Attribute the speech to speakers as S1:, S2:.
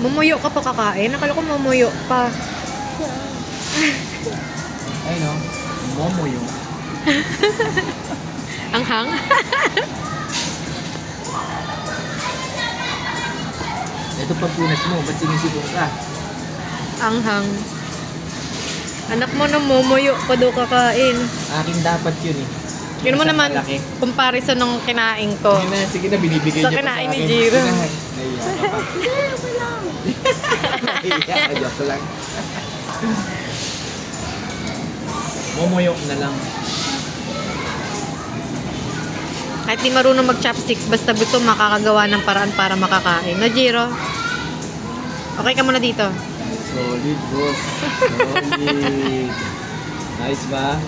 S1: Mumuyo ka pa kakain? Nakala ko mumuyo pa.
S2: Ay no, momoyo.
S1: Anghang?
S2: Ito pagpunas mo, ba't sinisipong ka?
S1: Anghang. Anak mo na mumuyo pa daw kakain.
S2: Akin dapat yun eh.
S1: Yun mo
S2: Isang
S1: naman,
S2: malaki.
S1: comparison ng kinain ko.
S2: Sige na, binibigay
S1: Sa
S2: niyo pa
S1: kinain
S2: sa
S1: ni
S2: akin.
S1: Jiro.
S2: Nahiya ka pa. Nahiya ka, joke lang. Momoyok na lang.
S1: Kahit di marunong mag-chopsticks, basta gusto makakagawa ng paraan para makakain. No, Jiro? Okay ka muna dito.
S2: Solid, boss. Solid. Nice ba?